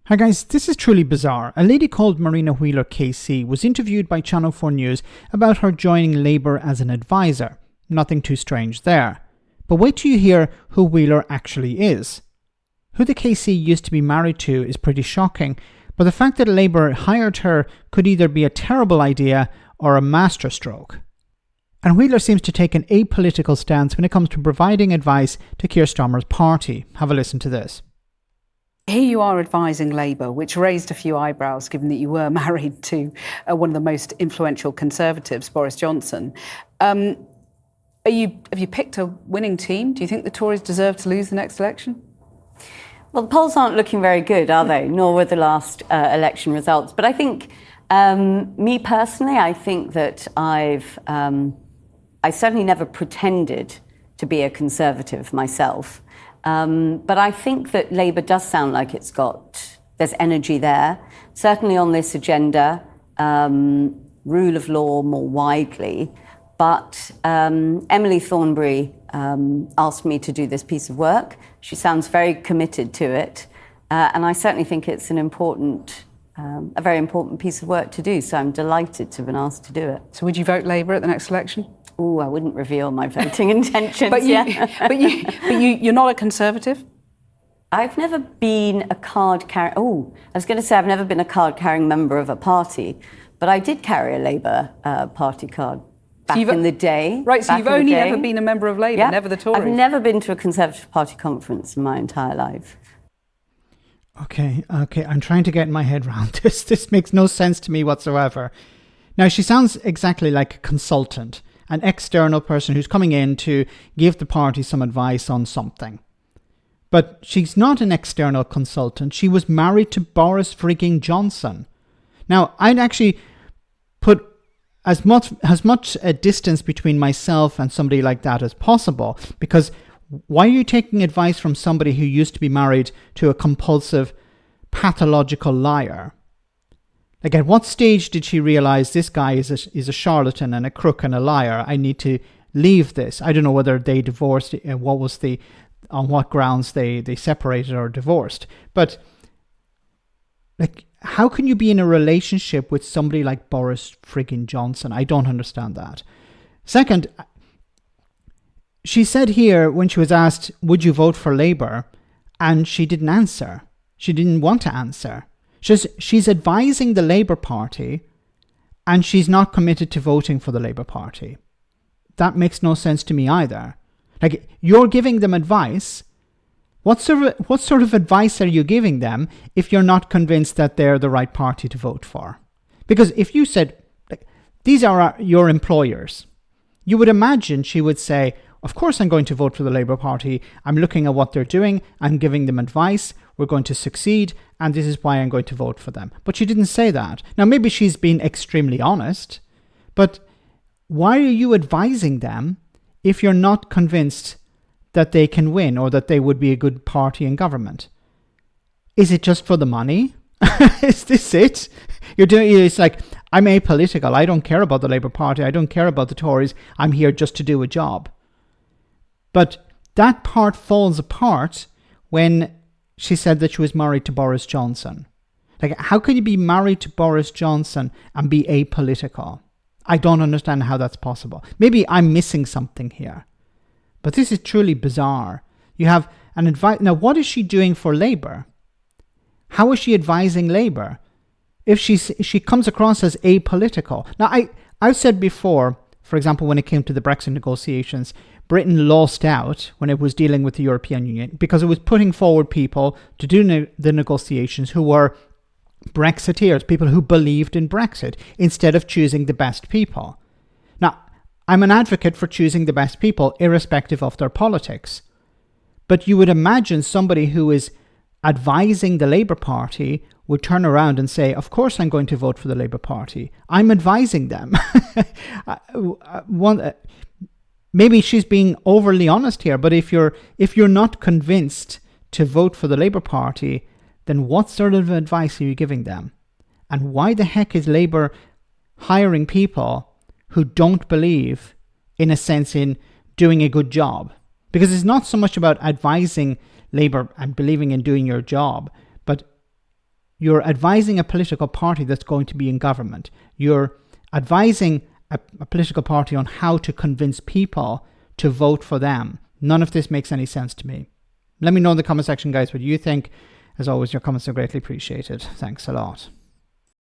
Hi guys, this is truly bizarre. A lady called Marina Wheeler KC was interviewed by Channel 4 News about her joining Labour as an advisor. Nothing too strange there. But wait till you hear who Wheeler actually is. Who the KC used to be married to is pretty shocking, but the fact that Labour hired her could either be a terrible idea or a masterstroke. And Wheeler seems to take an apolitical stance when it comes to providing advice to Keir Starmer's party. Have a listen to this. Here you are advising Labour, which raised a few eyebrows given that you were married to one of the most influential Conservatives, Boris Johnson. Have you picked a winning team? Do you think the Tories deserve to lose the next election? Well, the polls aren't looking very good, are they? Nor were the last election results. But I think, me personally, I think that I certainly never pretended to be a Conservative myself. But I think that Labour does sound like there's energy there, certainly on this agenda, rule of law more widely. But Emily Thornberry asked me to do this piece of work. She sounds very committed to it. And I certainly think it's a very important piece of work to do. So I'm delighted to have been asked to do it. So would you vote Labour at the next election? Oh, I wouldn't reveal my voting intentions. but you're not a Conservative? I've never been a card-carrying... Oh, I was going to say I've never been a card-carrying member of a party, but I did carry a Labour party card back in the day. Right, so you've only ever been a member of Labour, never the Tories? I've never been to a Conservative Party conference in my entire life. Okay, I'm trying to get my head around this. This makes no sense to me whatsoever. Now, she sounds exactly like a consultant, an external person who's coming in to give the party some advice on something. But she's not an external consultant. She was married to Boris frigging Johnson. Now, I'd actually put as much a distance between myself and somebody like that as possible, because why are you taking advice from somebody who used to be married to a compulsive, pathological liar? Like, at what stage did she realize this guy is a charlatan and a crook and a liar? I need to leave this. I don't know whether they divorced, on what grounds they separated or divorced. But, like, how can you be in a relationship with somebody like Boris friggin' Johnson? I don't understand that. Second, she said here when she was asked, would you vote for Labour? And she didn't answer. She didn't want to answer. She's advising the Labour Party, and she's not committed to voting for the Labour Party. That makes no sense to me either. Like, you're giving them advice. What sort of advice are you giving them if you're not convinced that they're the right party to vote for? Because if you said, like, these are your employers, you would imagine she would say, of course I'm going to vote for the Labour Party. I'm looking at what they're doing. I'm giving them advice. We're going to succeed. And this is why I'm going to vote for them. But she didn't say that. Now, maybe she's been extremely honest. But why are you advising them if you're not convinced that they can win or that they would be a good party in government? Is it just for the money? Is this it? It's like, I'm apolitical. I don't care about the Labour Party. I don't care about the Tories. I'm here just to do a job. But that part falls apart when she said that she was married to Boris Johnson. Like, how can you be married to Boris Johnson and be apolitical? I don't understand how that's possible. Maybe I'm missing something here. But this is truly bizarre. You have an advice. Now, what is she doing for Labour? How is she advising Labour if she comes across as apolitical? Now, I've said before, for example, when it came to the Brexit negotiations, Britain lost out when it was dealing with the European Union because it was putting forward people to do the negotiations who were Brexiteers, people who believed in Brexit, instead of choosing the best people. Now, I'm an advocate for choosing the best people, irrespective of their politics. But you would imagine somebody who is advising the Labour Party would turn around and say, of course I'm going to vote for the Labour Party. I'm advising them. Maybe she's being overly honest here, but if you're not convinced to vote for the Labour Party, then what sort of advice are you giving them? And why the heck is Labour hiring people who don't believe, in a sense, in doing a good job? Because it's not so much about advising Labour and believing in doing your job, but You're advising a political party that's going to be in government. You're advising a political party on how to convince people to vote for them. None of this makes any sense to me. Let me know in the comment section, guys, what you think. As always, your comments are greatly appreciated. Thanks a lot.